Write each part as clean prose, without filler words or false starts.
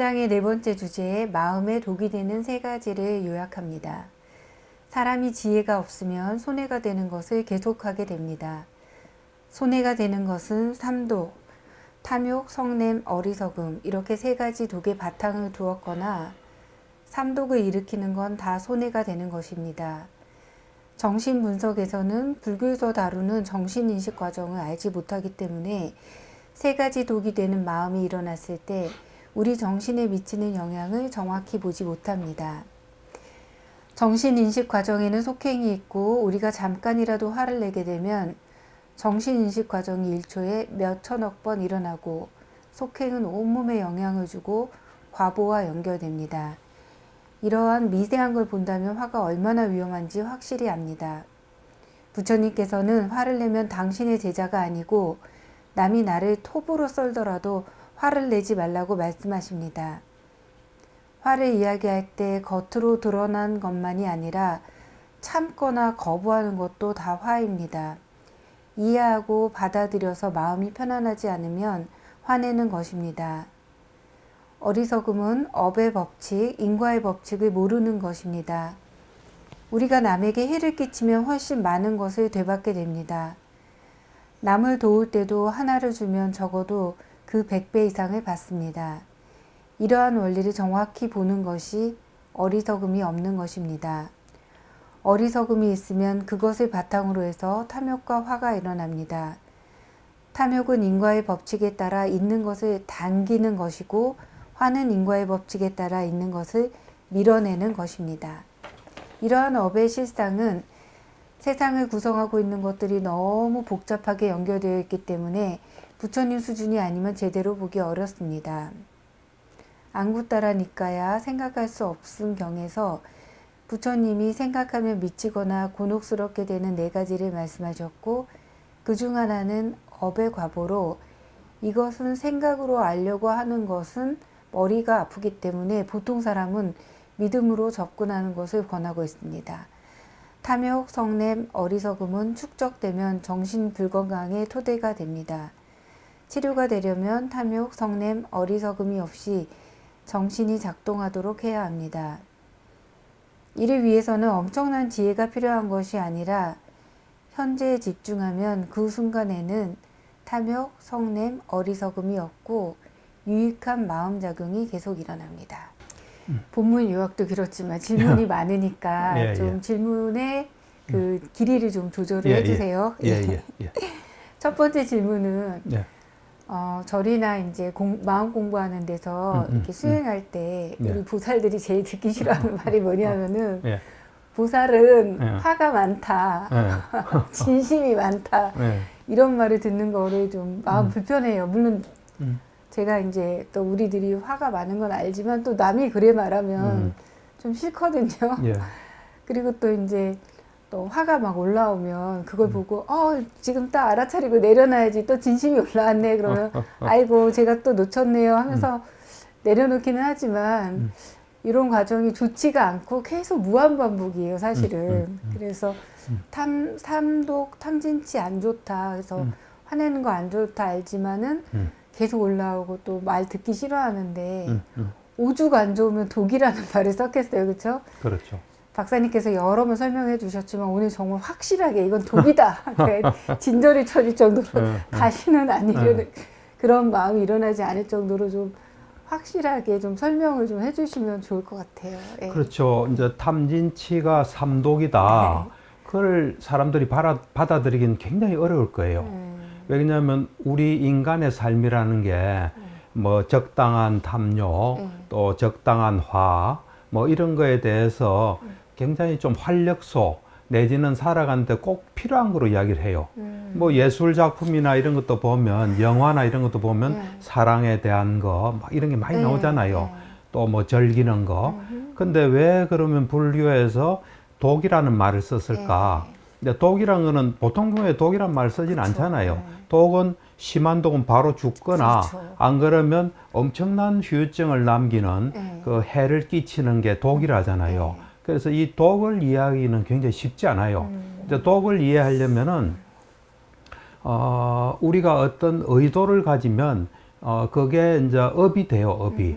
4장의 네 번째 주제에 마음에 독이 되는 세 가지를 요약합니다. 사람이 지혜가 없으면 손해가 되는 것을 계속하게 됩니다. 손해가 되는 것은 삼독, 탐욕, 성냄, 어리석음 이렇게 세 가지 독의 바탕을 두었거나 삼독을 일으키는 건 다 손해가 되는 것입니다. 정신분석에서는 불교에서 다루는 정신인식 과정을 알지 못하기 때문에 세 가지 독이 되는 마음이 일어났을 때 우리 정신에 미치는 영향을 정확히 보지 못합니다. 정신인식 과정에는 속행이 있고 우리가 잠깐이라도 화를 내게 되면 정신인식 과정이 1초에 몇 천억 번 일어나고 속행은 온몸에 영향을 주고 과보와 연결됩니다. 이러한 미세한 걸 본다면 화가 얼마나 위험한지 확실히 압니다. 부처님께서는 화를 내면 당신의 제자가 아니고 남이 나를 톱으로 썰더라도 화를 내지 말라고 말씀하십니다. 화를 이야기할 때 겉으로 드러난 것만이 아니라 참거나 거부하는 것도 다 화입니다. 이해하고 받아들여서 마음이 편안하지 않으면 화내는 것입니다. 어리석음은 업의 법칙, 인과의 법칙을 모르는 것입니다. 우리가 남에게 해를 끼치면 훨씬 많은 것을 되받게 됩니다. 남을 도울 때도 하나를 주면 적어도 그 100배 이상을 받습니다. 이러한 원리를 정확히 보는 것이 어리석음이 없는 것입니다. 어리석음이 있으면 그것을 바탕으로 해서 탐욕과 화가 일어납니다. 탐욕은 인과의 법칙에 따라 있는 것을 당기는 것이고 화는 인과의 법칙에 따라 있는 것을 밀어내는 것입니다. 이러한 업의 실상은 세상을 구성하고 있는 것들이 너무 복잡하게 연결되어 있기 때문에 부처님 수준이 아니면 제대로 보기 어렵습니다. 안구따라 니까야 생각할 수 없음 경에서 부처님이 생각하면 미치거나 곤혹스럽게 되는 네 가지를 말씀하셨고 그 중 하나는 업의 과보로 이것은 생각으로 알려고 하는 것은 머리가 아프기 때문에 보통 사람은 믿음으로 접근하는 것을 권하고 있습니다. 탐욕, 성냄, 어리석음은 축적되면 정신 불건강의 토대가 됩니다. 치료가 되려면 탐욕, 성냄, 어리석음이 없이 정신이 작동하도록 해야 합니다. 이를 위해서는 엄청난 지혜가 필요한 것이 아니라 현재에 집중하면 그 순간에는 탐욕, 성냄, 어리석음이 없고 유익한 마음작용이 계속 일어납니다. 본문 요약도 길었지만 질문이 많으니까 좀 질문의 그 길이를 좀 조절을 해주세요. 첫 번째 질문은 절이나 이제 마음 공부하는 데서 이렇게 수행할 때 우리 보살들이 제일 듣기 싫어하는 말이 뭐냐면은 보살은 화가 많다, 진심이 많다 이런 말을 듣는 거를 좀 마음 불편해요. 물론 제가 이제 또 우리들이 화가 많은 건 알지만 또 남이 그래 말하면 좀 싫거든요. 그리고 또 이제 또 화가 막 올라오면 그걸 보고 지금 딱 알아차리고 내려놔야지 또 진심이 올라왔네 그러면 아이고 제가 또 놓쳤네요 하면서 내려놓기는 하지만 이런 과정이 좋지가 않고 계속 무한반복이에요 사실은. 그래서 삼독, 탐진치 안 좋다 그래서 화내는 거 안 좋다 알지만은 계속 올라오고 또 말 듣기 싫어하는데 오죽 안 좋으면 독이라는 말을 썼겠어요. 그렇죠? 그렇죠. 박사님께서 여러 번 설명해 주셨지만 오늘 정말 확실하게 이건 독이다. 진저리 쳐질 정도로 다시는 안 이러는 그런 마음이 일어나지 않을 정도로 좀 확실하게 좀 설명을 좀 해주시면 좋을 것 같아요. 그렇죠. 이제 탐진치가 삼독이다. 그걸 사람들이 받아들이기는 굉장히 어려울 거예요. 왜냐하면 우리 인간의 삶이라는 게 뭐 적당한 탐욕, 또 적당한 화, 뭐 이런 거에 대해서 굉장히 좀 활력소 내지는 살아가는데 꼭 필요한 거로 이야기를 해요. 뭐 예술 작품이나 이런 것도 보면 영화나 이런 것도 보면 사랑에 대한 거 막 이런 게 많이 나오잖아요. 또 뭐 즐기는 거. 근데 왜 그러면 불교에서 독이라는 말을 썼을까? 근데 독이라는 거는 보통 경우에 독이라는 말을 쓰진 않잖아요. 독은 심한 독은 바로 죽거나 안 그러면 엄청난 후유증을 남기는 그 해를 끼치는 게 독이라잖아요. 그래서 이 독을 이해하기는 굉장히 쉽지 않아요. 이제 독을 이해하려면은 우리가 어떤 의도를 가지면 그게 이제 업이 돼요. 업이.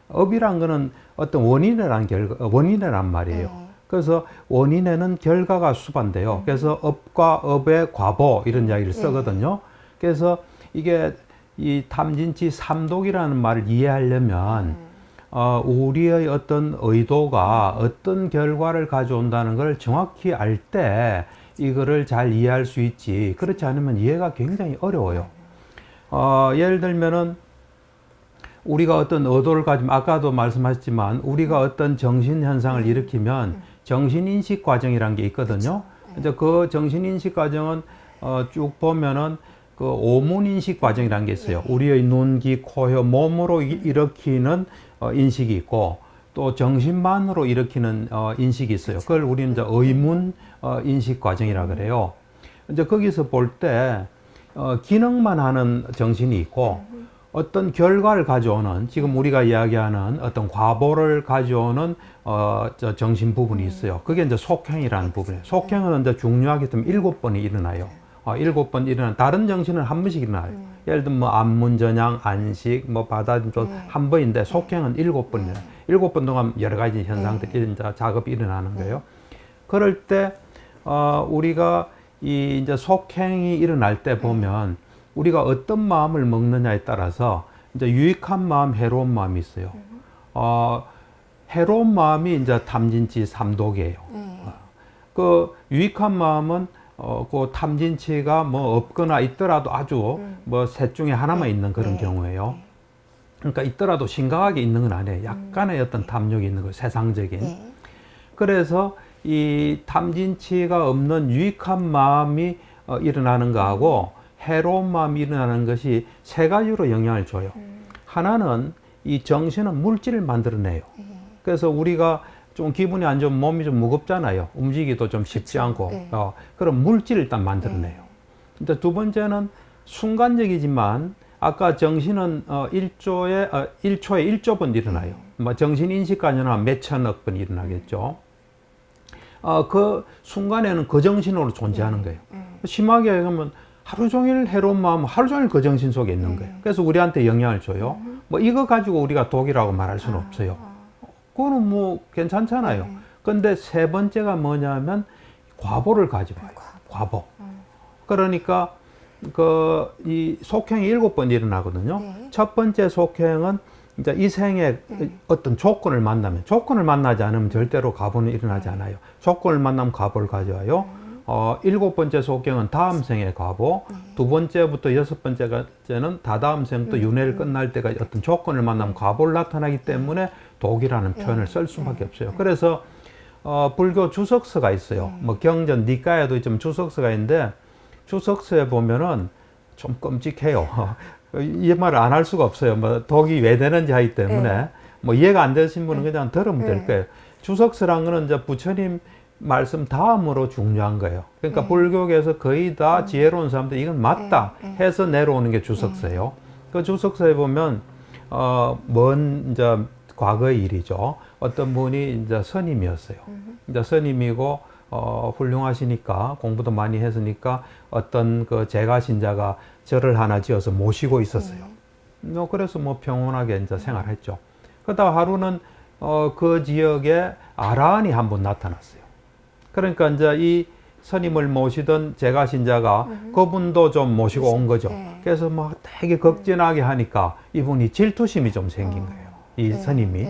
업이란 거는 어떤 원인이란 말이에요. 네. 그래서 원인에는 결과가 수반돼요. 그래서 업과 업의 과보 이런 이야기를 쓰거든요. 그래서 이게 이 탐진치 삼독이라는 말을 이해하려면 우리의 어떤 의도가 어떤 결과를 가져온다는 걸 정확히 알 때 이거를 잘 이해할 수 있지. 그렇지 않으면 이해가 굉장히 어려워요. 예를 들면은 우리가 어떤 의도를 가지면 아까도 말씀하셨지만 우리가 어떤 정신 현상을 일으키면 정신인식 과정이라는 게 있거든요. 이제 그 정신인식 과정은 쭉 보면은 그 오문인식 과정이라는 게 있어요. 우리의 눈, 귀, 코, 혀, 몸으로 일으키는 인식이 있고 또 정신만으로 일으키는 인식이 있어요. 그걸 우리는 이제 의문 인식 과정이라 그래요. 이제 거기서 볼 때 기능만 하는 정신이 있고 어떤 결과를 가져오는 지금 우리가 이야기하는 어떤 과보를 가져오는 저 정신 부분이 있어요. 그게 이제 속행이라는 부분이에요. 속행은 이제 중요하게 좀 7번이 일어나요. 7번 일어나는 다른 정신은 한 번씩 일어나요. 예를 들면 뭐 안문전향, 안식, 뭐 바다도 한 번인데 속행은 7번 일어나요. 7번 동안 여러 가지 현상들이 이제 작업이 일어나는 거예요. 그럴 때 우리가 이 이제 속행이 일어날 때 보면 우리가 어떤 마음을 먹느냐에 따라서 이제 유익한 마음, 해로운 마음이 있어요. 해로운 마음이 이제 탐진치 삼독이에요. 그 유익한 마음은 그 탐진치가 뭐 없거나 있더라도 아주 뭐 셋 중에 하나만 있는 그런 경우예요. 그러니까 있더라도 심각하게 있는 건 아니에요. 약간의 어떤 탐욕이 있는 거예요. 세상적인. 그래서 이 탐진치가 없는 유익한 마음이 일어나는 거하고 해로운 마음이 일어나는 것이 세 가지로 영향을 줘요. 하나는 이 정신은 물질을 만들어내요. 그래서 우리가 좀 기분이 안 좋으면 몸이 좀 무겁잖아요. 움직이기도 좀 쉽지 않고. 그럼 물질을 일단 만들어내요. 근데 두 번째는 순간적이지만 아까 정신은 1초에 1조 번 일어나요. 뭐 정신 인식까지는 몇 천억 번 일어나겠죠. 그 순간에는 그 정신으로 존재하는 거예요. 심하게 그러면 하루 종일 해로운 마음, 하루 종일 그 정신 속에 있는 거예요. 그래서 우리한테 영향을 줘요. 뭐 이거 가지고 우리가 독이라고 말할 수는 없어요. 그거는 뭐 괜찮잖아요. 근데 세 번째가 뭐냐면 과보를 가져와요. 과보. 그러니까 이 속행이 7번 일어나거든요. 첫 번째 속행은 이제 이 생에 어떤 조건을 만나지 않으면 절대로 과보는 일어나지 않아요. 조건을 만나면 과보를 가져와요. 7번째 속경은 다음 생의 과보, 두 번째부터 6번째는 다다음 생부터 윤회를 끝날 때가 어떤 조건을 만나면 과보를 나타나기 때문에 독이라는 표현을 쓸 수밖에 없어요. 그래서 불교 주석서가 있어요. 뭐 경전 니까에도 좀 주석서가 있는데 주석서에 보면은 좀 끔찍해요. 이 말을 안 할 수가 없어요. 뭐 독이 왜 되는지 하기 때문에 뭐 이해가 안 되신 분은 그냥 들으면 될 거예요. 주석서란 거는 이제 부처님 말씀 다음으로 중요한 거예요. 그러니까 불교계에서 거의 다 지혜로운 사람들 이건 맞다 해서 내려오는 게 주석서예요. 그 주석서에 보면 먼 이제 과거의 일이죠. 어떤 분이 이제 스님이었어요. 이제 스님이고 훌륭하시니까 공부도 많이 했으니까 어떤 그 제가 신자가 절을 하나 지어서 모시고 있었어요. 그래서 뭐 평온하게 이제 생활했죠. 그러다 하루는 그 지역에 아라한이 한 번 나타났어요. 그러니까 이제 이 스님을 모시던 제가 신자가 그분도 좀 모시고 온 거죠. 그래서 막 되게 극진하게 하니까 이분이 질투심이 좀 생긴 거예요. 이 스님이.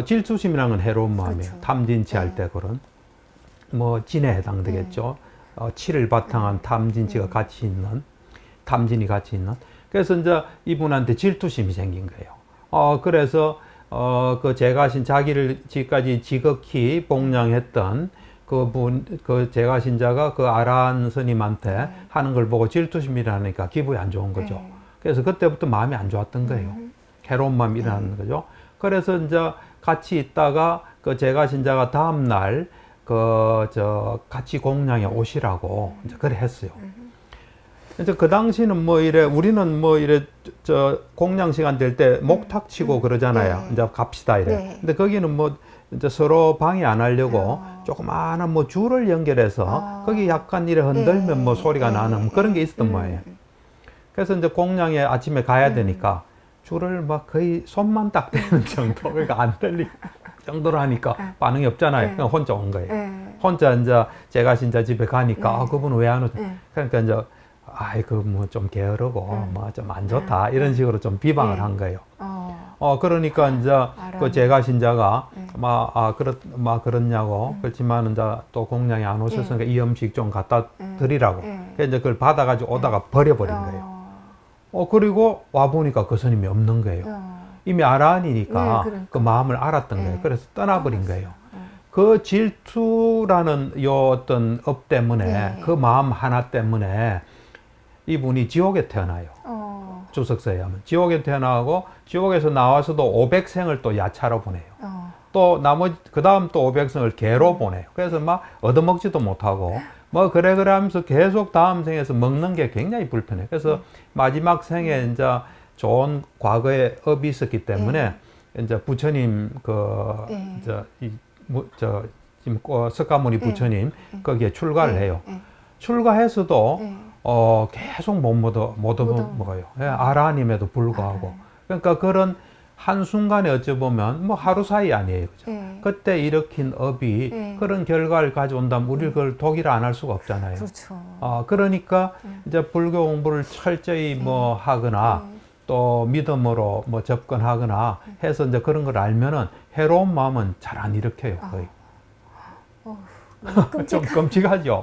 질투심이라는 건 해로운 마음이에요. 탐진치 할 때 그런. 뭐 진에 해당되겠죠. 치를 바탕한 탐진치가 같이 있는, 탐진이 같이 있는. 그래서 이제 이분한테 질투심이 생긴 거예요. 그래서 그 제가신 자기를 지금까지 지극히 복량했던 그 제가신자가 그 아라한 스님한테 하는 걸 보고 질투심이라니까 기분이 안 좋은 거죠. 그래서 그때부터 마음이 안 좋았던 거예요. 괴로운 마음이 일어나는 거죠. 그래서 이제 같이 있다가 그 제가신자가 다음날 같이 공양에 오시라고 이제 그래 했어요. 이제 그 당시는 뭐 이래 우리는 뭐 이래 공양 시간 될 때 목탁 치고 그러잖아요. 이제 갑시다 이래. 근데 거기는 뭐 이제 서로 방해 안 하려고 조그마한 뭐 줄을 연결해서 거기 약간 이래 흔들면 뭐 소리가 나는 그런 게 있었던 모양이에요. 그래서 이제 공양에 아침에 가야 되니까 줄을 막 거의 손만 딱 대는 정도, 그러니까 안 들릴 정도로 하니까 반응이 없잖아요. 그냥 혼자 온 거예요. 혼자 이제 제가 진짜 집에 가니까 아, 그분 왜 안 오죠? 그러니까 이제 아이 그 뭐 좀 게으르고 뭐 좀 안 좋다 이런 식으로 좀 비방을 한 거예요. 그러니까 이제 그 제가 신자가 그렇냐고 그렇지만 이제 또 공양이 안 오셨으니까 이 음식 좀 갖다 드리라고. 그래서 이제 그걸 받아가지고 오다가 버려버린 거예요. 그리고 와 보니까 그 스님이 없는 거예요. 이미 아라한이니까 그러니까. 그 마음을 알았던 거예요. 그래서 떠나버린 거예요. 그 질투라는 요 어떤 업 때문에 그 마음 하나 때문에 이분이 지옥에 태어나요. 주석서에 하면 지옥에 태어나고 지옥에서 나와서도 500생을 또 야차로 보내요. 또 나머지 그 다음 또 500생을 개로 보내요. 그래서 막 얻어먹지도 못하고 뭐 그래 하면서 계속 다음 생에서 먹는 게 굉장히 불편해. 그래서 마지막 생에 이제 좋은 과거의 업이 있었기 때문에 이제 부처님 지금 석가모니 부처님 거기에 출가를 해요. 출가해서도 계속 못 먹어요. 아라님에도 불구하고. 그러니까 그런 한순간에 어찌보면 뭐 하루 사이 아니에요. 그죠? 그때 일으킨 업이 그런 결과를 가져온다면 우리 그걸 독일 안 할 수가 없잖아요. 그렇죠. 그러니까 이제 불교 공부를 철저히 뭐 하거나 또 믿음으로 뭐 접근하거나 해서 이제 그런 걸 알면은 해로운 마음은 잘 안 일으켜요. 거의. 너무 좀 끔찍하죠.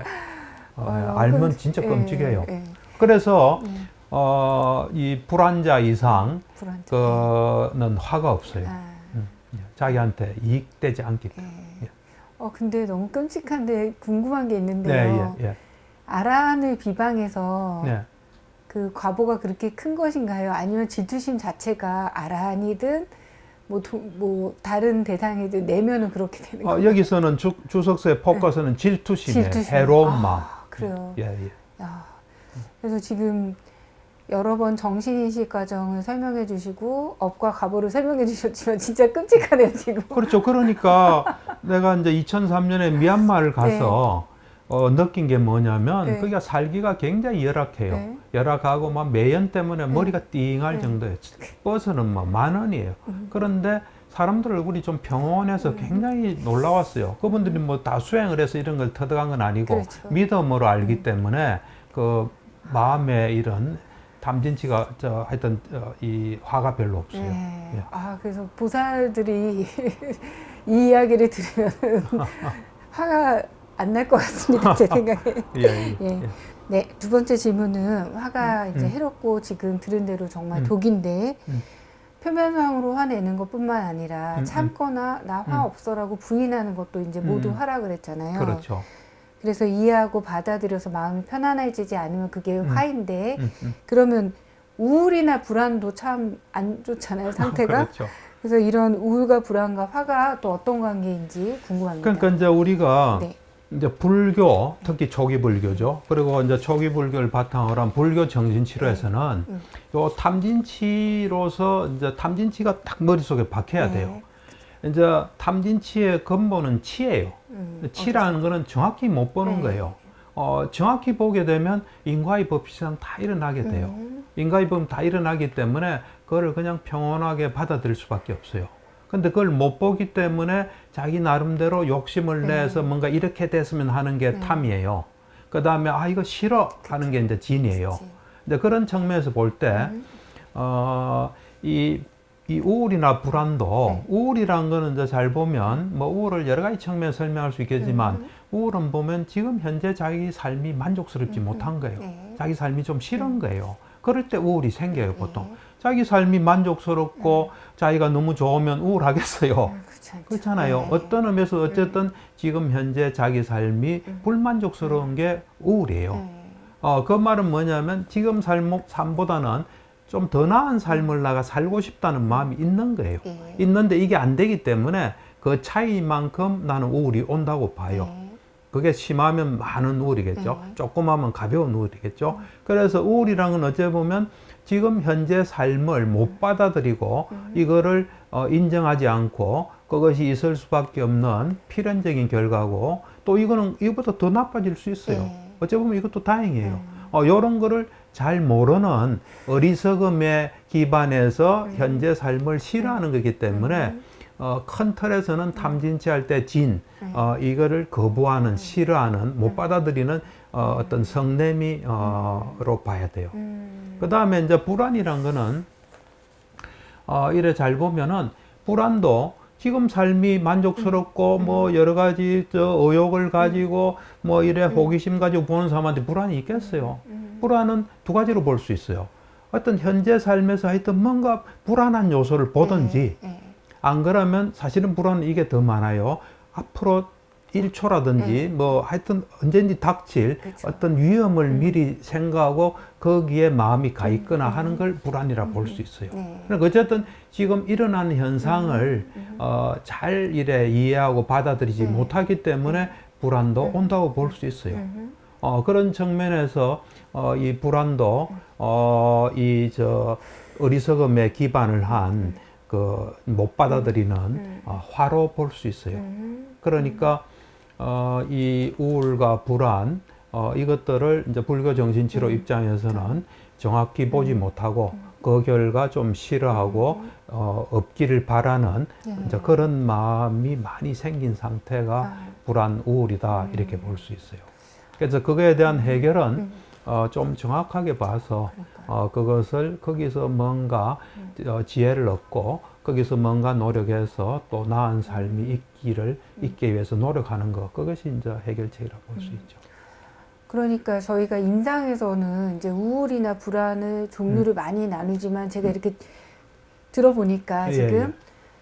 알면 진짜 끔찍해요. 그래서 이 불환자 이상 그는 화가 없어요. 자기한테 이익되지 않기 때문에. 근데 너무 끔찍한데 궁금한 게 있는데요. 아라한을 비방해서 그 과보가 그렇게 큰 것인가요? 아니면 질투심 자체가 아라한이든 뭐 다른 대상이든 내면은 그렇게 되는 거예요? 여기서는 주석서의 포커스는 질투심에 해로운 마음. 그래요. 그래서 지금 여러 번 정신인식 과정을 설명해 주시고 업과 과보를 설명해 주셨지만 진짜 끔찍하네요 지금. 그렇죠. 그러니까 내가 이제 2003년에 미얀마를 가서 느낀 게 뭐냐면 거기가 살기가 굉장히 열악해요. 열악하고 막 매연 때문에 머리가 띵할 정도예요. 버스는 막 10,000원이에요. 그런데 사람들 얼굴이 좀 평온해서 굉장히 놀라웠어요. 그분들이 뭐 다 수행을 해서 이런 걸 터득한 건 아니고 믿음으로 알기 때문에 그 마음에 이런 탐진치가 하여튼 이 화가 별로 없어요. 그래서 보살들이 이 이야기를 들으면 화가 안 날 것 같습니다. 제 생각에. 네, 두 번째 질문은 화가 이제 해롭고 지금 들은 대로 정말 독인데 표면상으로 화내는 것뿐만 아니라 참거나 나 화 없어라고 부인하는 것도 이제 모두 화라 그랬잖아요. 그렇죠. 그래서 이해하고 받아들여서 마음이 편안해지지 않으면 그게 화인데 그러면 우울이나 불안도 참 안 좋잖아요, 상태가. 그렇죠. 그래서 이런 우울과 불안과 화가 또 어떤 관계인지 궁금합니다. 그러니까 이제 우리가 이제 불교, 특히 초기 불교죠. 그리고 이제 초기 불교를 바탕으로 한 불교 정신치료에서는 요 탐진치로서 이제 탐진치가 딱 머릿속에 박혀야 돼요. 이제 탐진치의 근본은 치예요. 치라는 거는 정확히 못 보는 거예요. 정확히 보게 되면 인과의 법칙상 다 일어나게 돼요. 인과의 법은 다 일어나기 때문에 그걸 그냥 평온하게 받아들일 수밖에 없어요. 근데 그걸 못 보기 때문에 자기 나름대로 욕심을 내서 뭔가 이렇게 됐으면 하는 게 탐이에요. 그 다음에 이거 싫어 하는 게 이제 진이에요. 근데 그런 측면에서 볼 때, 이 우울이나 불안도, 우울이란 거는 이제 잘 보면, 뭐 우울을 여러 가지 측면에서 설명할 수 있겠지만, 우울은 보면 지금 현재 자기 삶이 만족스럽지 못한 거예요. 자기 삶이 좀 싫은 거예요. 그럴 때 우울이 생겨요, 보통. 자기 삶이 만족스럽고 자기가 너무 좋으면 우울하겠어요. 그렇잖아요. 어떤 의미에서 어쨌든 지금 현재 자기 삶이 불만족스러운 게 우울이에요. 그 말은 뭐냐면 지금 삶보다는 좀 더 나은 삶을 나가 살고 싶다는 마음이 있는 거예요. 있는데 이게 안 되기 때문에 그 차이만큼 나는 우울이 온다고 봐요. 그게 심하면 많은 우울이겠죠. 조금 하면 가벼운 우울이겠죠. 그래서 우울이란 건 어찌 보면 지금 현재 삶을 못 받아들이고 이거를 인정하지 않고 그것이 있을 수밖에 없는 필연적인 결과고 또 이거는 이거보다 더 나빠질 수 있어요. 어찌 보면 이것도 다행이에요. 요런 거를 잘 모르는 어리석음에 기반해서 현재 삶을 싫어하는 거기 때문에 큰 틀에서는 탐진치 할 때 이거를 거부하는, 싫어하는, 못 받아들이는 어떤 성냄이로 봐야 돼요. 그 다음에 이제 불안이란 거는 이래 잘 보면은 불안도 지금 삶이 만족스럽고 뭐 여러 가지 의욕을 가지고 뭐 이래 호기심 가지고 보는 사람한테 불안이 있겠어요. 불안은 두 가지로 볼 수 있어요. 어떤 현재 삶에서 하여튼 뭔가 불안한 요소를 보든지 안 그러면 사실은 불안은 이게 더 많아요. 앞으로 1초라든지 뭐 하여튼 언제든지 닥칠 그쵸. 어떤 위험을 미리 생각하고 거기에 마음이 가 있거나 하는 걸 불안이라 볼 수 있어요. 그러니까 어쨌든 지금 일어나는 현상을 잘 이래 이해하고 받아들이지 못하기 때문에 불안도 온다고 볼 수 있어요. 그런 측면에서 이 불안도 어리석음에 기반을 한 그 못 받아들이는 화로 볼 수 있어요. 그러니까 이 우울과 불안 이것들을 이제 불교 정신치료 입장에서는 정확히 보지 못하고 그 결과 좀 싫어하고 없기를 바라는 이제 그런 마음이 많이 생긴 상태가 불안, 우울이다 이렇게 볼 수 있어요. 그래서 그거에 대한 해결은 좀 정확하게 봐서 그것을 거기서 뭔가 지혜를 얻고 거기서 뭔가 노력해서 또 나은 삶이 있기 위해서 노력하는 것, 그것이 이제 해결책이라고 볼 수 있죠. 그러니까 저희가 임상에서는 이제 우울이나 불안을 종류를 많이 나누지만 제가 이렇게 들어보니까 지금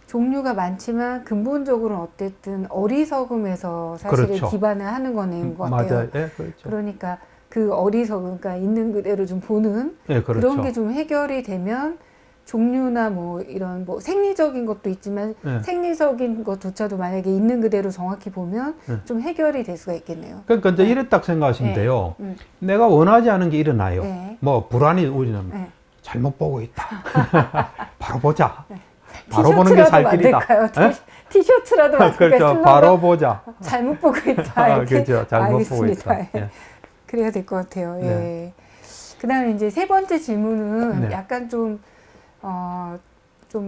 종류가 많지만 근본적으로는 어쨌든 어리석음에서 사실은 그렇죠. 기반을 하는 거는 것 같아요. 맞아요. 예, 그렇죠. 그러니까 그 어리석음, 그러니까 있는 그대로 좀 보는 예, 그렇죠. 그런 게 좀 해결이 되면 종류나 뭐 이런 뭐 생리적인 것도 있지만 생리적인 것조차도 만약에 있는 그대로 정확히 보면 좀 해결이 될 수가 있겠네요. 그러니까 이제 이래 딱 생각하시면 돼요. 내가 원하지 않은 게 일어나요. 뭐 불안이 우리는 잘못 보고 있다. 바로 보자. 바로 보는 게 살 길이다. 티셔츠라도 만들까요? 그렇죠. 바로 보자. 잘못 보고 있다. 이렇게. 그렇죠. 잘못 알겠습니다. 보고 있다. 그래야 될 것 같아요. 네. 그다음에 이제 세 번째 질문은 네. 약간 좀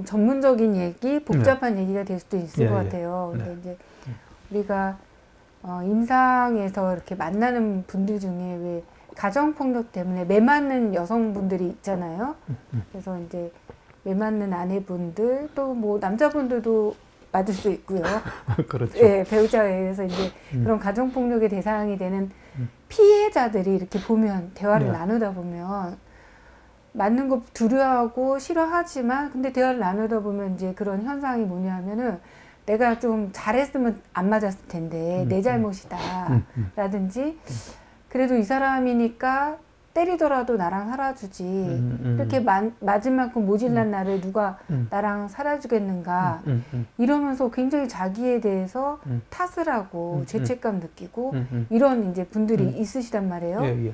전문적인 얘기, 복잡한 얘기가 될 수도 있을 것 같아요. 근데 이제 우리가 임상에서 이렇게 만나는 분들 중에 왜 가정폭력 때문에 매 맞는 여성분들이 있잖아요. 그래서 이제 매 맞는 아내분들 또 뭐 남자분들도 맞을 수 있고요. 그렇죠. 예, 배우자에 의해서 이제 그런 가정폭력의 대상이 되는 피해자들이 이렇게 보면 대화를 나누다 보면 맞는 거 두려워하고 싫어하지만 근데 대화를 나누다 보면 이제 그런 현상이 뭐냐 하면은 내가 좀 잘했으면 안 맞았을 텐데 내 잘못이다 라든지 그래도 이 사람이니까 때리더라도 나랑 살아주지 이렇게 맞은 만큼 모질란 나를 누가 나랑 살아주겠는가 이러면서 굉장히 자기에 대해서 탓을 하고 죄책감 느끼고 이런 이제 분들이 있으시단 말이에요.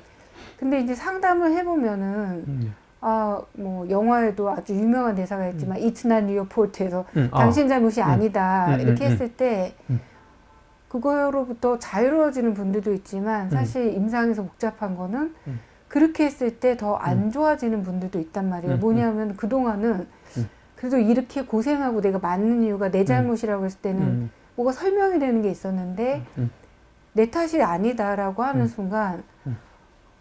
근데 이제 상담을 해보면은 뭐 영화에도 아주 유명한 대사가 있지만 It's not your fault에서 당신 잘못이 아니다 이렇게 했을 때 그거로부터 자유로워지는 분들도 있지만 사실 임상에서 복잡한 거는 그렇게 했을 때 더 안 좋아지는 분들도 있단 말이에요. 뭐냐면 그동안은 그래도 이렇게 고생하고 내가 맞는 이유가 내 잘못이라고 했을 때는 뭐가 설명이 되는 게 있었는데 내 탓이 아니다라고 하는 순간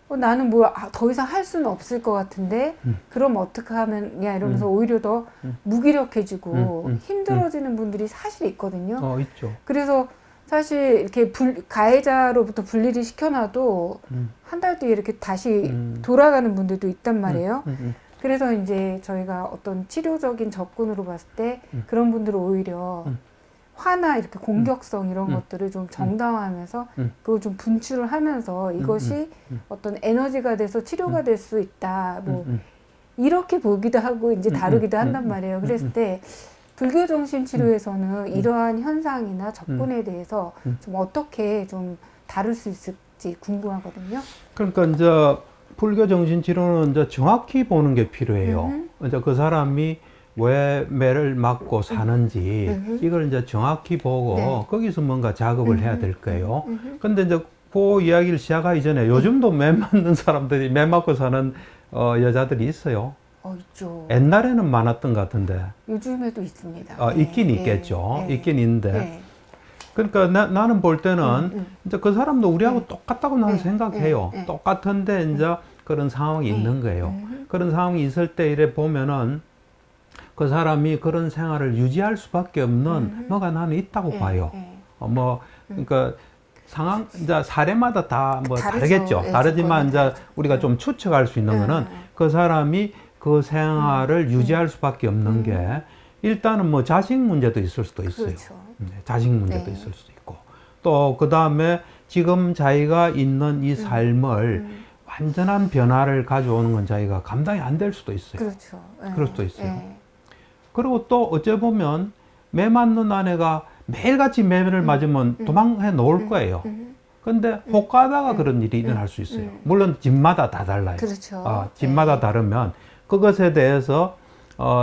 나는 뭐 더 이상 할 수는 없을 것 같은데 그럼 어떻게 하면야 이러면서 오히려 더 무기력해지고 힘들어지는 분들이 사실 있거든요. 있죠. 그래서 사실 이렇게 가해자로부터 분리를 시켜놔도 한 달 뒤에 이렇게 다시 돌아가는 분들도 있단 말이에요. 그래서 이제 저희가 어떤 치료적인 접근으로 봤을 때 그런 분들은 오히려 화나 이렇게 공격성 이런 것들을 좀 정당화하면서 그걸 좀 분출을 하면서 이것이 어떤 에너지가 돼서 치료가 될 수 있다. 뭐 이렇게 보기도 하고 이제 다루기도 한단 말이에요. 그랬을 때 불교 정신 치료에서는 이러한 현상이나 접근에 대해서 좀 어떻게 좀 다룰 수 있을지 궁금하거든요. 그러니까 이제 불교 정신 치료는 이제 정확히 보는 게 필요해요. 이제 그 사람이 왜 매를 맞고 사는지 이걸 이제 정확히 보고 거기서 뭔가 작업을 해야 될 거예요. 근데 이제 그 이야기를 시작하기 전에 요즘도 매 맞는 사람들이 매 맞고 사는 여자들이 있어요. 있죠. 옛날에는 많았던 것 같은데. 요즘에도 있습니다. 있긴 있겠죠. 네. 있긴 있는데. 네. 그러니까 나는 볼 때는 이제 그 사람도 우리하고 네. 똑같다고 나는 네. 생각해요. 네. 네. 똑같은데 이제 그런 상황이 있는 거예요. 그런 상황이 있을 때 이래 보면은 그 사람이 그런 생활을 유지할 수밖에 없는 뭐가 나는 있다고 봐요. 그러니까 상황, 이제 사례마다 다 뭐 다르죠. 다르겠죠. 예, 다르지만 조건이 이제 우리가 좀 추측할 수 있는 거는 그 사람이 그 생활을 유지할 수밖에 없는 게 일단은 뭐 자식 문제도 있을 수도 있어요. 그렇죠. 자식 문제도 네. 있을 수도 있고 또 그 다음에 지금 자기가 있는 이 삶을 완전한 변화를 가져오는 건 자기가 감당이 안 될 수도 있어요. 그렇죠. 그럴 수도 있어요. 그리고 또 어째 보면 매 맞는 아내가 매일같이 매를 맞으면 도망해 놓을 거예요. 근데 혹 가다가 그런 일이 일어날 수 있어요. 물론 집마다 다 달라요. 그렇죠. 집마다 다르면 그것에 대해서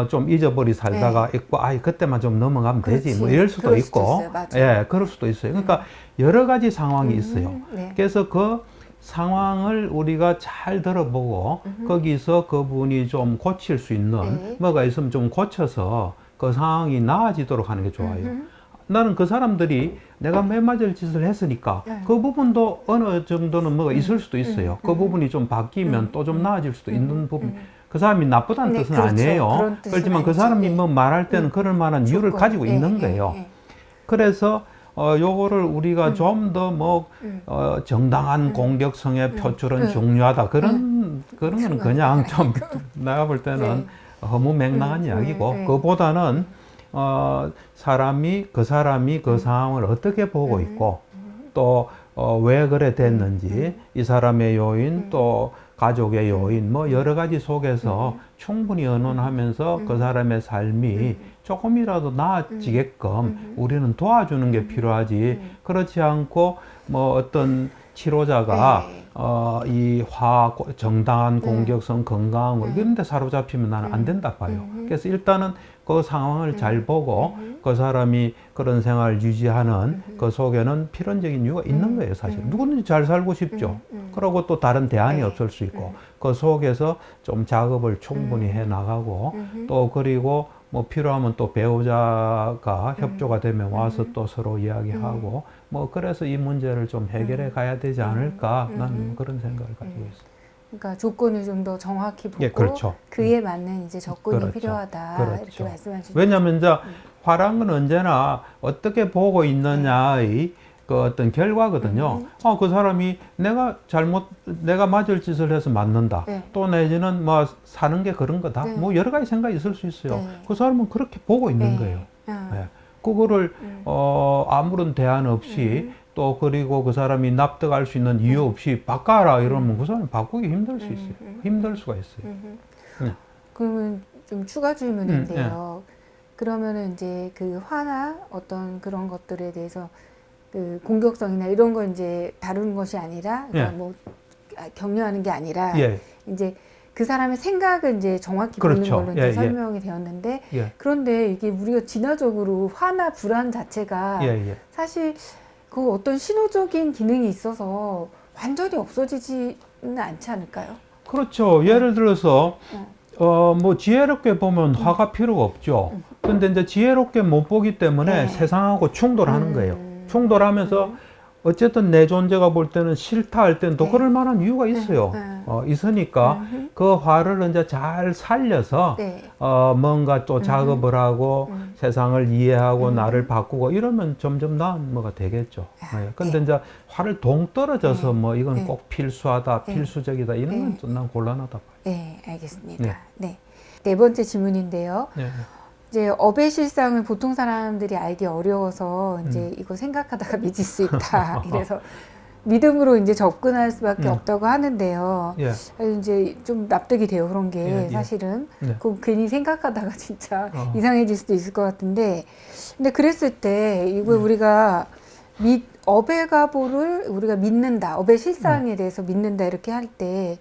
좀 잊어버리 살다가 네. 있고, 그때만 좀 넘어가면 되지. 뭐 그렇지. 이럴 수도 그럴 수도 있고, 있어요. 맞아요. 그럴 수도 있어요. 그러니까 여러 가지 상황이 있어요. 네. 그래서 그 상황을 우리가 잘 들어보고 거기서 그분이 좀 고칠 수 있는 네. 뭐가 있으면 좀 고쳐서 그 상황이 나아지도록 하는 게 좋아요. 나는 그 사람들이 내가 매 맞을 짓을 했으니까 그 부분도 어느 정도는 뭐가 있을 수도 있어요. 그 부분이 좀 바뀌면 또 좀 나아질 수도 있는 부분. 그 사람이 나쁘다는 네, 뜻은 그렇죠. 아니에요. 그런 뜻은 그렇지만 그 아니죠. 사람이 예. 뭐 말할 때는 그럴 만한 이유를 조건. 가지고 있는 거예요. 그래서 요거를 우리가 좀 더 뭐 정당한 공격성의 표출은 중요하다. 그런 거는 그냥 좀 내가 볼 때는 허무맹랑한 이야기고 그보다는 그 사람이 그 상황을 어떻게 보고 있고 또 왜 그래 됐는지 이 사람의 요인 또 가족의 요인 뭐 여러 가지 속에서 충분히 의논하면서 그 사람의 삶이 조금이라도 나아지게끔 우리는 도와주는 게 필요하지 그렇지 않고 뭐 어떤 치료자가 이 정당한 공격성 건강한 거 이런 데 사로잡히면 나는 안 된다 봐요. 그래서 일단은 그 상황을 잘 보고 그 사람이 그런 생활을 유지하는 그 속에는 필연적인 이유가 있는 거예요, 사실. 누구든지 잘 살고 싶죠. 그러고 또 다른 대안이 없을 수 있고 그 속에서 좀 작업을 충분히 해 나가고 또 그리고 뭐 필요하면 또 배우자가 협조가 되면 와서 또 서로 이야기하고 뭐 그래서 이 문제를 좀 해결해 가야 되지 않을까 나는 그런 생각을 가지고 있어요. 그러니까 조건을 좀 더 정확히 보고 그렇죠. 그에 맞는 이제 접근이 그렇죠. 필요하다 그렇죠. 이렇게 말씀하시는 왜냐하면 이제 화란 건 언제나 어떻게 보고 있느냐의 그 어떤 결과거든요. 그 사람이 내가 맞을 짓을 해서 맞는다. 네. 또 내지는 뭐 사는 게 그런 거다. 네. 뭐 여러 가지 생각이 있을 수 있어요. 네. 그 사람은 그렇게 보고 있는 거예요. 네. 그거를 아무런 대안 없이 또 그리고 그 사람이 납득할 수 있는 이유 없이 바꿔라 이러면 그 사람이 바꾸기 힘들 수 있어요. 힘들 수가 있어요. 네. 그러면 좀 추가 질문인데요. 그러면은 이제 그 화나 어떤 그런 것들에 대해서 그 공격성이나 이런 거 이제 다루는 것이 아니라 그러니까 뭐 격려하는 게 아니라 이제 그 사람의 생각을 이제 정확히 보는 걸로 이제 설명이 되었는데 그런데 이게 우리가 진화적으로 화나 불안 자체가 사실 그 어떤 신호적인 기능이 있어서 완전히 없어지지는 않지 않을까요? 그렇죠. 예를 들어서 뭐 지혜롭게 보면 화가 필요가 없죠. 근데 이제 지혜롭게 못 보기 때문에 세상하고 충돌하는 거예요. 충돌하면서 어쨌든 내 존재가 볼 때는 싫다 할 때는 또 그럴 만한 이유가 있어요. 있으니까 그 화를 이제 잘 살려서 뭔가 또 작업을 하고 세상을 이해하고 나를 바꾸고 이러면 점점 나은 뭐가 되겠죠. 근데 이제 화를 동떨어져서 뭐 이건 꼭 필수하다, 필수적이다 이런 건 난 곤란하다 봐요. 네, 알겠습니다. 네 번째 질문인데요. 이제 업의 실상을 보통 사람들이 알기 어려워서 이제 이거 생각하다가 믿을 수 있다. 이래서 믿음으로 이제 접근할 수밖에 없다고 하는데요. 이제 좀 납득이 돼요. 그런 게 사실은. 그 괜히 생각하다가 진짜 이상해질 수도 있을 것 같은데. 근데 그랬을 때 이거 우리가 업의 가보를 우리가 믿는다. 업의 실상에 대해서 믿는다. 이렇게 할 때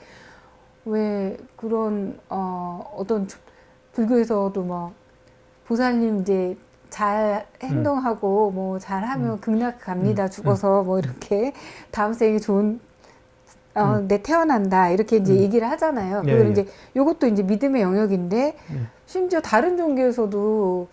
왜 그런 어떤 불교에서도 뭐 보살님 이제 잘 행동하고 뭐 잘하면 극락 갑니다. 죽어서 뭐 이렇게 다음 생에 좋은 내 태어난다 이렇게 이제 얘기를 하잖아요. 예, 그리고 예. 이제 이것도 이제 믿음의 영역인데 심지어 다른 종교에서도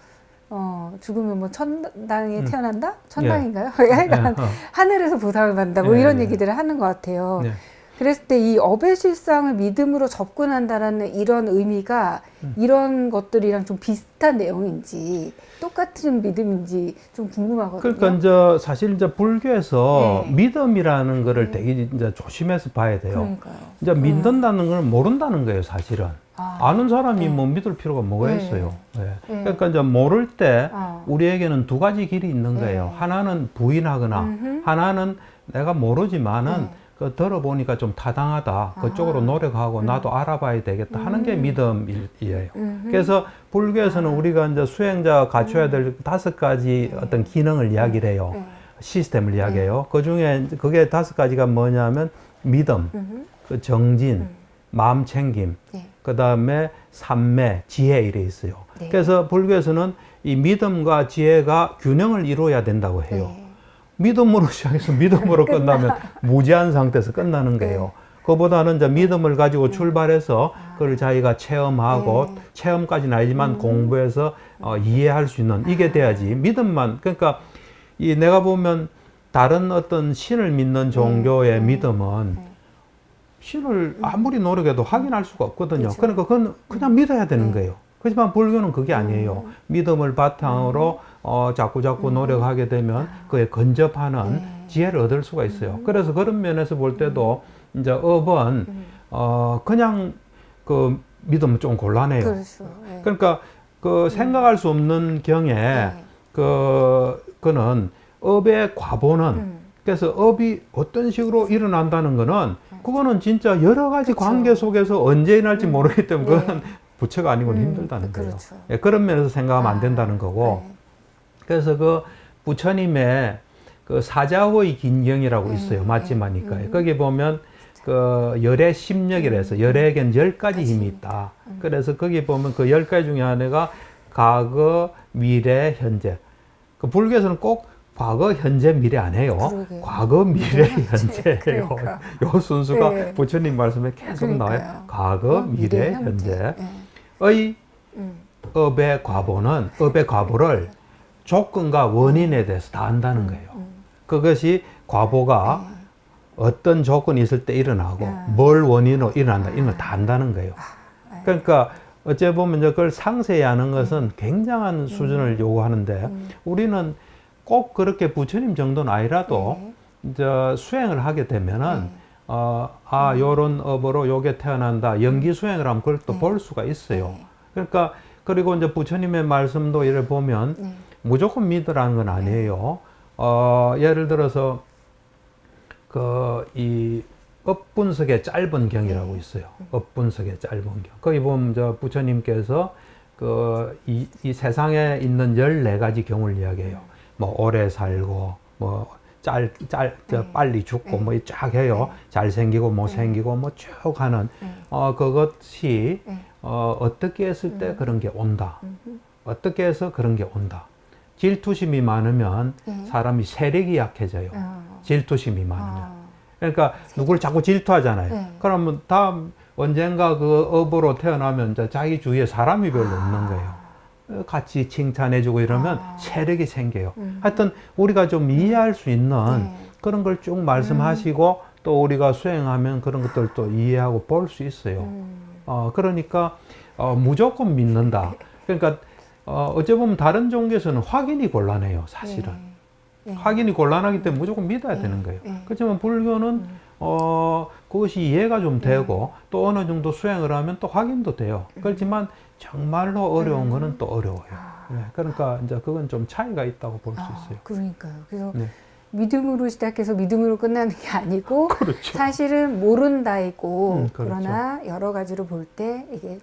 죽으면 뭐 천당에 태어난다? 천당인가요? 하여간 하늘에서 보상을 받는다. 뭐 예, 이런 예. 얘기들을 하는 것 같아요. 네. 그랬을 때 이 업의 실상을 믿음으로 접근한다라는 이런 의미가 이런 것들이랑 좀 비슷한 내용인지 똑같은 믿음인지 좀 궁금하거든요. 그러니까 이제 사실 이제 불교에서 네. 믿음이라는 거를 되게 이제 조심해서 봐야 돼요. 그러니까요. 이제 믿는다는 걸 모른다는 거예요, 사실은. 아. 아는 사람이 네. 뭐 믿을 필요가 뭐가 네. 있어요. 예. 네. 그러니까 이제 모를 때 어. 우리에게는 두 가지 길이 있는 네. 거예요. 하나는 부인하거나 음흠. 하나는 내가 모르지만은 네. 그 들어보니까 좀 타당하다. 그쪽으로 노력하고 나도 알아봐야 되겠다 하는 게 믿음이에요. 그래서 불교에서는 우리가 이제 수행자가 갖춰야 될 5가지 어떤 기능을 이야기를 해요. 시스템을 이야기해요. 그 중에 그게 5가지가 뭐냐면 믿음, 그 정진, 마음 챙김, 네. 그 다음에 삼매, 지혜 이래 있어요. 네. 그래서 불교에서는 이 믿음과 지혜가 균형을 이루어야 된다고 해요. 네. 믿음으로 시작해서 믿음으로 끝나면 무지한 상태에서 끝나는 거예요. 그보다는 이제 믿음을 가지고 출발해서 그걸 자기가 체험하고 체험까지는 아니지만 공부해서 이해할 수 있는 이게 돼야지. 믿음만 그러니까 이 내가 보면 다른 어떤 신을 믿는 종교의 믿음은 신을 아무리 노력해도 확인할 수가 없거든요. 그렇죠. 그러니까 그건 그냥 믿어야 되는 거예요. 그렇지만 불교는 그게 아니에요. 믿음을 바탕으로 자꾸 노력하게 되면 그에 근접하는 지혜를 얻을 수가 있어요. 그래서 그런 면에서 볼 때도 이제 업은 그냥 그 믿으면 좀 곤란해요. 그렇죠. 네. 그러니까 그 생각할 수 없는 경에 그는 업의 과보는 그래서 업이 어떤 식으로 일어난다는 거는 그거는 진짜 여러 가지 그쵸. 관계 속에서 언제 일어날지 모르기 때문에 그건 부처가 아니고는 힘들다는 거예요. 그렇죠. 예, 그런 면에서 생각하면 안 된다는 거고. 네. 그래서 그 부처님의 그 사자호의 긴경이라고 있어요. 맞지마니까요. 거기 보면 그 열의 심력이라서 열에겐 10가지 힘이 있다. 그래서 거기 보면 그 10가지 중에 하나가 과거, 미래, 현재. 그 불교에서는 꼭 과거, 현재, 미래 안 해요. 그러게요. 과거, 미래, 현재예요. 그러니까. 요 순수가 네. 부처님 말씀에 계속 그러니까요. 나와요. 과거, 미래, 현재. 네. 의 업의 과보는 업의 과보를 조건과 원인에 대해서 다 안다는 거예요. 그것이 과보가 어떤 조건이 있을 때 일어나고 뭘 원인으로 일어난다 이런 걸 다 안다는 거예요. 그러니까 어째 보면 그걸 상세히 아는 것은 굉장한 수준을 요구하는데 우리는 꼭 그렇게 부처님 정도는 아니라도 이제 수행을 하게 되면은 요런 업으로 요게 태어난다. 연기 수행을 하면 그걸 또 볼 수가 있어요. 그러니까 그리고 이제 부처님의 말씀도 예를 보면 무조건 믿으라는 건 아니에요. 예를 들어서 이 업분석의 짧은 경이라고 있어요. 업분석의 짧은 경. 거기 보면 저 부처님께서 이 세상에 있는 14가지 경을 이야기해요. 뭐 오래 살고 뭐 빨리 죽고 뭐 쫙 해요. 잘생기고 못생기고 뭐 쭉 하는 그것이 어떻게 했을 때 그런 게 온다. 어떻게 해서 그런 게 온다. 질투심이 많으면 사람이 세력이 약해져요. 질투심이 많으면. 그러니까 누구를 자꾸 질투하잖아요. 그러면 다음 언젠가 그 업으로 태어나면 이제 자기 주위에 사람이 별로 없는 거예요. 같이 칭찬해주고 이러면 세력이 생겨요. 하여튼 우리가 좀 이해할 수 있는 그런 걸 쭉 말씀하시고 또 우리가 수행하면 그런 것들도 이해하고 볼 수 있어요. 그러니까 무조건 믿는다. 그러니까 어째 보면 다른 종교에서는 확인이 곤란해요, 사실은. 확인이 곤란하기 때문에 무조건 믿어야 되는 거예요. 그렇지만 불교는 그것이 이해가 좀 되고 또 어느 정도 수행을 하면 또 확인도 돼요. 그렇지만 정말로 어려운 거는 또 어려워요. 그러니까 이제 그건 좀 차이가 있다고 볼 수 있어요. 그러니까요. 그래서 네. 믿음으로 시작해서 믿음으로 끝나는 게 아니고 그렇죠. 사실은 모른다이고 그렇죠. 그러나 여러 가지로 볼 때 이게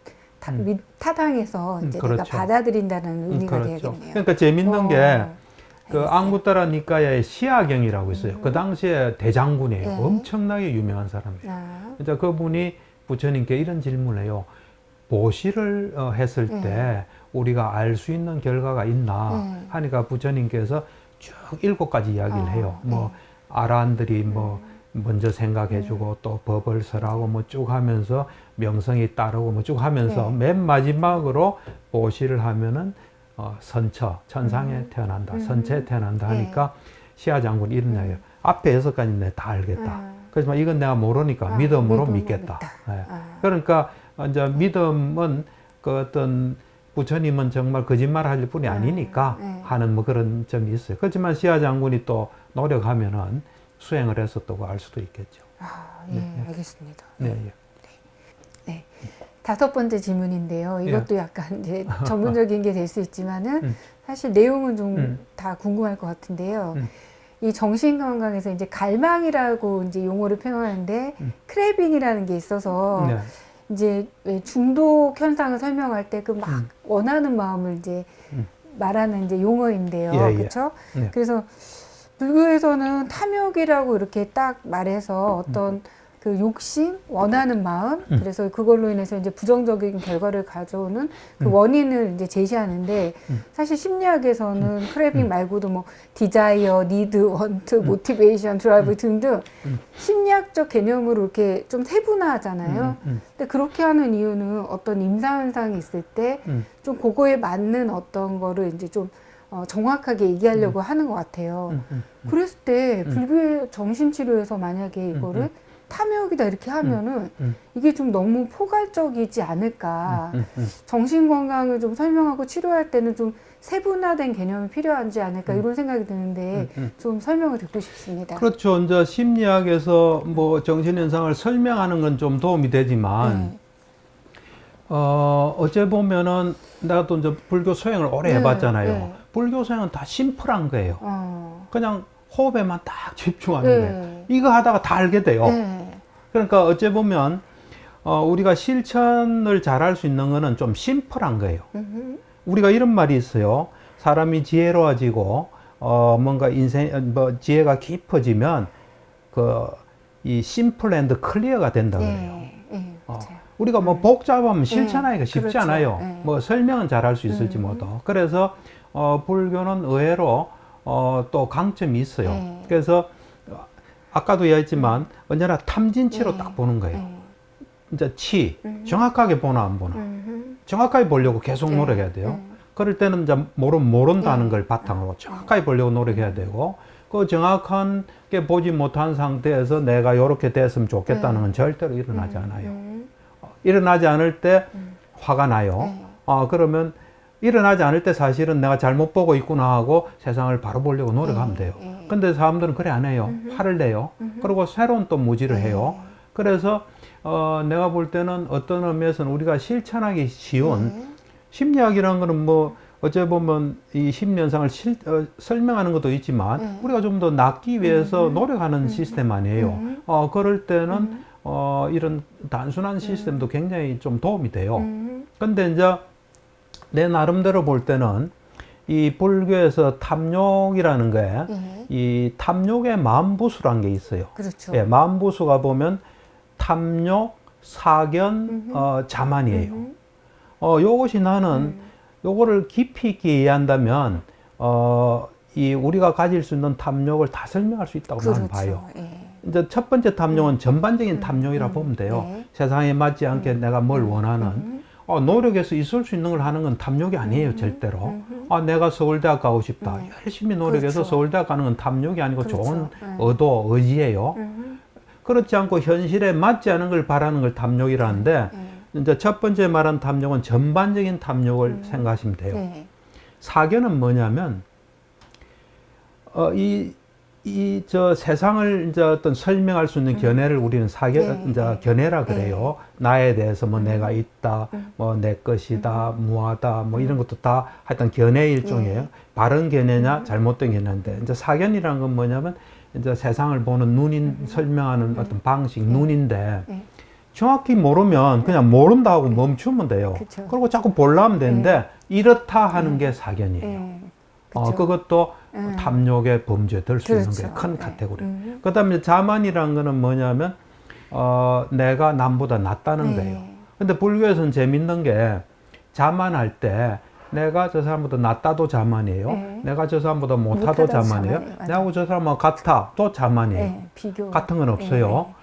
타당해서 이제 그렇죠. 내가 받아들인다는 의미가 그렇죠. 되겠네요. 그러니까 재밌는 게 그 알겠어요. 앙구타라 니카야의 시아경이라고 있어요. 그 당시에 대장군이에요. 네. 엄청나게 유명한 사람이에요. 이제 그분이 부처님께 이런 질문을 해요. 보시를 했을 네. 때 우리가 알 수 있는 결과가 있나 하니까 부처님께서 쭉 7가지 이야기를 해요. 뭐 아란들이 뭐 먼저 생각해주고 또 법을 설하고 뭐 쭉 하면서 명성이 따르고 뭐 쭉 하면서 맨 마지막으로 보시를 하면은 선처, 천상에 태어난다, 선체에 태어난다 하니까 시아 장군이 이런 이야기예요. 앞에 6가지 내가 다 알겠다. 그렇지만 이건 내가 모르니까 믿음으로 믿겠다. 예. 그러니까 이제 믿음은 그 어떤 부처님은 정말 거짓말 할 뿐이 아니니까 하는 뭐 그런 점이 있어요. 그렇지만 시아 장군이 또 노력하면은 수행을 해서 또 알 수도 있겠죠. 예, 알겠습니다. 네, 예. 네. 5번째 질문인데요. 이것도 약간 이제 전문적인 게 될 수 있지만은 사실 내용은 좀 다 궁금할 것 같은데요. 이 정신건강에서 이제 갈망이라고 이제 용어를 표현하는데 크레빙이라는 게 있어서 네. 이제 왜 중독 현상을 설명할 때 그 막 원하는 마음을 이제 말하는 이제 용어인데요. 예, 예. 그렇죠? 네. 그래서 불교에서는 탐욕이라고 이렇게 딱 말해서 어떤 그 욕심, 원하는 마음, 그래서 그걸로 인해서 이제 부정적인 결과를 가져오는 그 원인을 이제 제시하는데 사실 심리학에서는 크래빙 말고도 뭐 디자이어, 니드, 원트, 모티베이션, 드라이브 등등 심리학적 개념으로 이렇게 좀 세분화하잖아요. 근데 그렇게 하는 이유는 어떤 임상현상이 있을 때 좀 그거에 맞는 어떤 거를 이제 좀 정확하게 얘기하려고 하는 것 같아요. 그랬을 때 불교의 정신치료에서 만약에 이거를 탐욕이다 이렇게 하면은 이게 좀 너무 포괄적이지 않을까. 정신건강을 좀 설명하고 치료할 때는 좀 세분화된 개념이 필요하지 않을까 이런 생각이 드는데 좀 설명을 듣고 싶습니다. 그렇죠. 이제 심리학에서 뭐 정신현상을 설명하는 건 좀 도움이 되지만 어째 보면은 내가 또 이제 불교 수행을 오래 해봤잖아요. 불교 수행은 다 심플한 거예요. 그냥 호흡에만 딱 집중하는 거예요. 이거 하다가 다 알게 돼요. 그러니까 어째 보면 우리가 실천을 잘할 수 있는 거는 좀 심플한 거예요. 우리가 이런 말이 있어요. 사람이 지혜로워지고 뭔가 인생 뭐 지혜가 깊어지면 이 심플 앤드 클리어가 된다 그래요. 우리가 뭐 복잡하면 실천하기가 쉽지 그렇죠. 않아요. 뭐 설명은 잘할 수 있을지 뭐도. 그래서 불교는 의외로 또 강점이 있어요. 그래서 아까도 이야기했지만 언제나 탐진치로 딱 보는 거예요. 이제 치 정확하게 보나 안 보나. 정확하게 보려고 계속 노력해야 돼요. 그럴 때는 이제 모른다는 걸 바탕으로 정확하게 보려고 노력해야 되고 그 정확하게 보지 못한 상태에서 내가 이렇게 됐으면 좋겠다는 건 절대로 일어나지 않아요. 일어나지 않을 때 화가 나요. 그러면 일어나지 않을 때 사실은 내가 잘못 보고 있구나 하고 세상을 바로 보려고 노력하면 돼요. 근데 사람들은 그래 안 해요. 화를 내요. 그리고 새로운 또 무지를 해요. 그래서 내가 볼 때는 어떤 의미에서는 우리가 실천하기 쉬운 심리학이라는 거는 뭐 어째 보면 이 심리현상을 설명하는 것도 있지만 우리가 좀 더 낫기 위해서 노력하는 시스템 아니에요. 그럴 때는 이런 단순한 시스템도 굉장히 좀 도움이 돼요. 근데 이제 내 나름대로 볼 때는 이 불교에서 탐욕이라는 게 이 탐욕의 마음부수라는 게 있어요. 그렇죠. 예, 마음부수가 보면 탐욕, 사견, 자만이에요. 요것이 나는 요거를 깊이 있게 이해한다면 이 우리가 가질 수 있는 탐욕을 다 설명할 수 있다고 나는 봐요. 이제 첫 번째 탐욕은 전반적인 탐욕이라 보면 돼요. 세상에 맞지 않게 내가 뭘 원하는 노력해서 있을 수 있는 걸 하는 건 탐욕이 아니에요, 절대로. 내가 서울대학 가고 싶다. 열심히 노력해서 그렇죠. 서울대학 가는 건 탐욕이 아니고 그렇죠. 좋은 의지예요. 그렇지 않고 현실에 맞지 않은 걸 바라는 걸 탐욕이라는데 이제 첫 번째 말한 탐욕은 전반적인 탐욕을 생각하시면 돼요. 사견은 뭐냐면 저 세상을 이제 어떤 설명할 수 있는 견해를 우리는 이제 견해라 그래요. 나에 대해서 뭐 내가 있다, 뭐 내 것이다, 무하다, 뭐 이런 것도 다 하여튼 견해 일종이에요. 바른 견해냐, 잘못된 견해인데 이제 사견이라는 건 뭐냐면 이제 세상을 보는 눈인 설명하는 어떤 방식, 눈인데 정확히 모르면 그냥 모른다 하고 멈추면 돼요. 그쵸. 그리고 자꾸 보려면 되는데 이렇다 하는 게 사견이에요. 그것도 탐욕의 범죄에 들 수 있는 게 큰 카테고리. 그 다음에 자만이라는 거는 뭐냐면, 내가 남보다 낫다는 거예요. 근데 불교에서는 재밌는 게 자만할 때 내가 저 사람보다 낫다도 자만이에요. 네. 내가 저 사람보다 못하도 못하다도 자만이에요. 자만이에요. 맞아요. 내하고 저 사람하고 같아 또 자만이에요. 네, 비교 같은 건 없어요.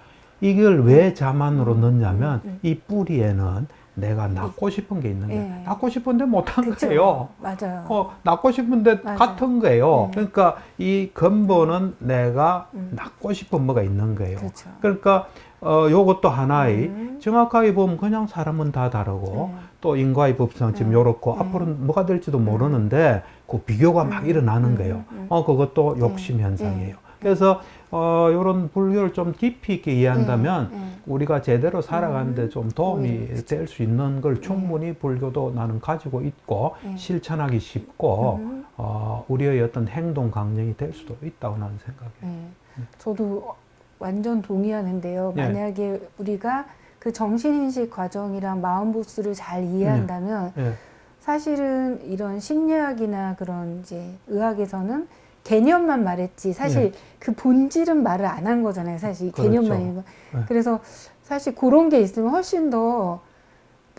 이걸 왜 자만으로 넣냐면 이 뿌리에는 내가 낳고 싶은 게 있는 거예요. 네. 낳고 싶은데 못한 그쵸. 거예요. 맞아요. 낳고 싶은데 맞아요. 같은 거예요. 네. 그러니까 이 근본은 내가 낳고 싶은 뭐가 있는 거예요. 그렇죠. 그러니까 요것도 하나의 정확하게 보면 그냥 사람은 다 다르고 또 인과의 법상 지금 요렇고 앞으로는 뭐가 될지도 모르는데 그 비교가 막 일어나는 거예요. 그것도 욕심 현상이에요. 그래서 요런 불교를 좀 깊이 있게 이해한다면 우리가 제대로 살아가는데 좀 도움이 될 수 있는 걸 충분히 불교도 나는 가지고 있고 실천하기 쉽고 우리의 어떤 행동 강령이 될 수도 있다고 나는 생각해요. 저도 완전 동의하는데요. 네. 만약에 우리가 그 정신인식 과정이랑 마음보스를 잘 이해한다면 사실은 이런 심리학이나 그런 이제 의학에서는 개념만 말했지 사실 그 본질은 말을 안 한 거잖아요. 사실 그렇죠. 개념만. 그래서 사실 그런 게 있으면 훨씬 더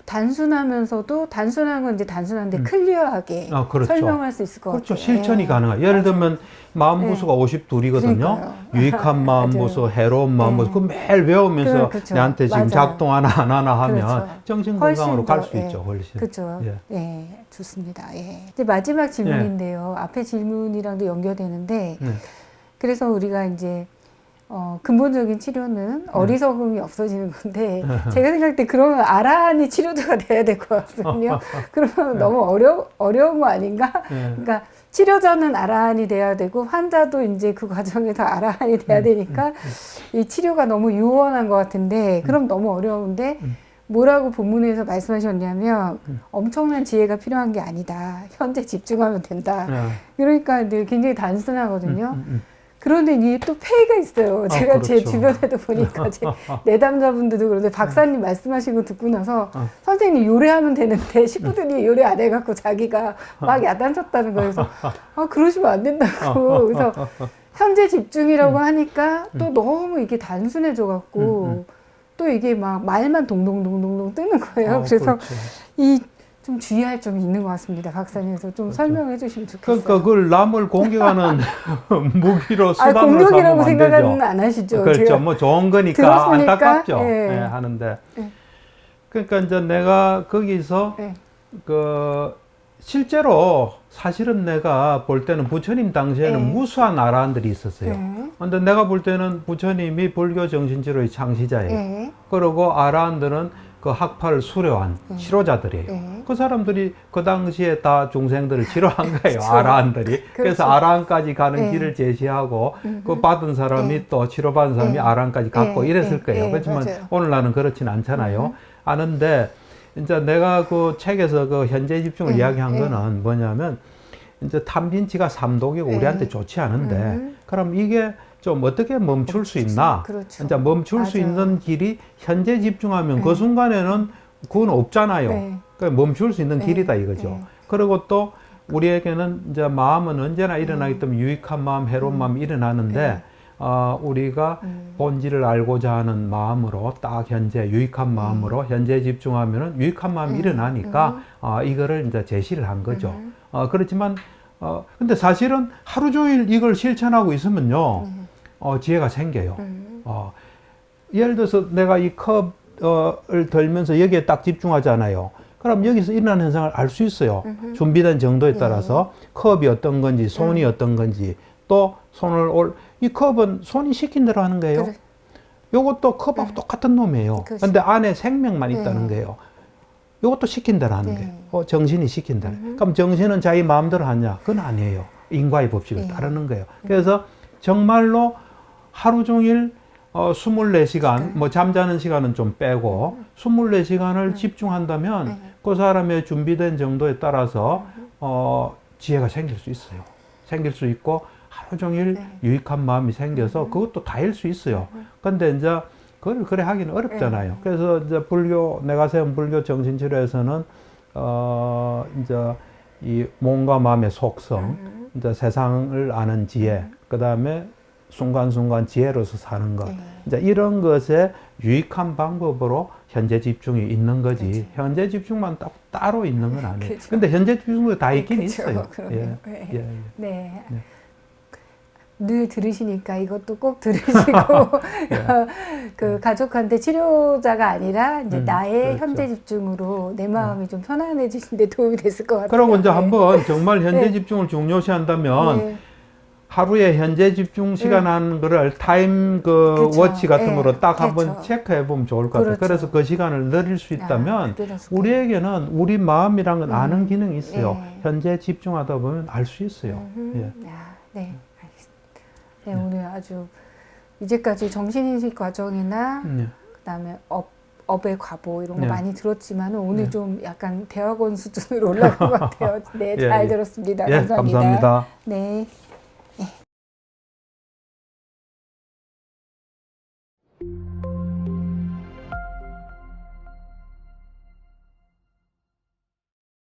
단순하면서도 단순한 건 이제 단순한데 클리어하게 그렇죠. 설명할 수 있을 것 그렇죠. 같아요. 실천이 가능해요. 예를 들면 마음보수가 52이거든요. 그러니까요. 유익한 마음보수, 해로운 마음보수. 그 매일 외우면서 그렇죠. 내한테 지금 맞아요. 작동하나 안 하나 하면 그렇죠. 정신건강으로 갈 수 더, 있죠. 훨씬. 그렇죠. 예. 좋습니다. 이제 마지막 질문인데요. 앞에 질문이랑도 연결되는데 그래서 우리가 이제 근본적인 치료는 어리석음이 없어지는 건데 제가 생각할 때 그러면 아라한이 치료자가 돼야 될 것 같거든요. 그러면 너무 어려운 거 아닌가? 그러니까 치료자는 아라한이 돼야 되고 환자도 이제 그 과정에서 아라한이 돼야 되니까 이 치료가 너무 유원한 것 같은데 그럼 너무 어려운데 뭐라고 본문에서 말씀하셨냐면 엄청난 지혜가 필요한 게 아니다. 현재 집중하면 된다. 그러니까 늘 굉장히 단순하거든요. 그런데 이게 또 폐해가 있어요. 제가 제 그렇죠. 주변에도 보니까 제 내담자분들도 그런데 박사님 말씀하신 거 듣고 나서 선생님 요리하면 되는데 식구들이 요리 안 해갖고 자기가 막 야단쳤다는 거예요. 그래서 그러시면 안 된다고. 그래서 현재 집중이라고 하니까 또 너무 이게 단순해져갖고 또 이게 막 말만 동동동동동 뜨는 거예요. 그래서 그렇죠. 이 좀 주의할 점이 있는 것 같습니다. 박사님께서 좀 설명해 주시면 좋겠어요. 그러니까 그걸 남을 공격하는 무기로 수단으로 공격이라고 삼으면 안 생각은 되죠. 안 하시죠? 그렇죠. 제가 뭐 좋은 거니까 들었으니까, 안타깝죠. 예. 하는데. 그러니까 이제 내가 거기서 그 실제로 사실은 내가 볼 때는 부처님 당시에는 무수한 아라한들이 있었어요. 근데 내가 볼 때는 부처님이 불교 정신치료의 창시자예요. 그리고 아라한들은 그 학파를 수료한 치료자들이에요. 그 사람들이 그 당시에 다 중생들을 치료한 거예요. 아라한들이. 그래서 아라한까지 가는 길을 제시하고 그 받은 사람이 또 치료받은 사람이 아라한까지 갔고 이랬을 거예요. 그렇지만 오늘날은 그렇진 않잖아요. 아는데 이제 내가 그 책에서 그 현재 집중을 이야기한 거는 뭐냐면 이제 탐진치가 삼독이고 우리한테 좋지 않은데 그럼 이게 좀 어떻게 멈출 수 있나? 그렇죠. 이제 멈출 수 있는 길이 현재 집중하면 그 순간에는 그건 없잖아요. 그러니까 멈출 수 있는 길이다 이거죠. 그리고 또 우리에게는 이제 마음은 언제나 일어나기 때문에 유익한 마음, 해로운 마음이 일어나는데 우리가 본질을 알고자 하는 마음으로 딱 현재 유익한 마음으로 현재 집중하면은 유익한 마음이 일어나니까 이거를 이제 제시를 한 거죠. 그렇지만 근데 사실은 하루 종일 이걸 실천하고 있으면요. 지혜가 생겨요. 예를 들어서 내가 이 컵을 들면서 여기에 딱 집중하잖아요. 그럼 여기서 일어나는 현상을 알 수 있어요. 준비된 정도에 따라서 컵이 어떤 건지, 손이 어떤 건지, 또 이 컵은 손이 시킨 대로 하는 거예요. 그래. 요것도 컵하고 똑같은 놈이에요. 그렇죠. 근데 안에 생명만 있다는 거예요. 요것도 시킨 대로 하는 거예요. 정신이 시킨 대로. 그럼 정신은 자기 마음대로 하냐? 그건 아니에요. 인과의 법칙을 따르는 거예요. 그래서 정말로 하루 종일 24시간, 뭐 잠자는 시간은 좀 빼고 24시간을 집중한다면 그 사람의 준비된 정도에 따라서 지혜가 생길 수 있어요. 생길 수 있고 하루 종일 유익한 마음이 생겨서 그것도 다일 수 있어요. 근데 이제 그걸 그래 하기는 어렵잖아요. 그래서 이제 내가 세운 불교 정신치료에서는 이제 이 몸과 마음의 속성, 이제 세상을 아는 지혜, 그 다음에 순간순간 지혜로서 사는 것. 네. 이제 이런 것에 유익한 방법으로 현재 집중이 있는 거지. 그렇죠. 현재 집중만 따로 있는 건 아니에요. 그렇죠. 근데 현재 집중도 다 있긴 그렇죠. 있어요. 그러네요. 예. 네. 예. 예. 네. 네. 늘 들으시니까 이것도 꼭 들으시고 그 가족한테 치료자가 아니라 이제 나의 그렇죠. 현재 집중으로 내 마음이 좀 편안해지는데 도움이 됐을 것 같아요. 그러고 이제 네. 한번 정말 현재 네. 집중을 중요시한다면 네. 하루에 현재 집중 시간 하는 거를 타임 그 그쵸. 워치 같은 예. 거로 딱 그쵸. 한번 체크해 보면 좋을 것 같아요. 그렇죠. 그래서 그 시간을 늘릴 수 있다면 그래서 좋겠네요. 우리에게는 우리 마음이란 건 아는 기능이 있어요. 예. 현재 집중하다 보면 알 수 있어요. 예. 네, 알겠습니다. 네, 오늘 아주 이제까지 정신인식 과정이나 그다음에 업의 과보 이런 거 네. 많이 들었지만 오늘 네. 좀 약간 대학원 수준으로 올라간 것 같아요. 네, 예, 잘 예. 들었습니다. 예, 감사합니다. 감사합니다. 네.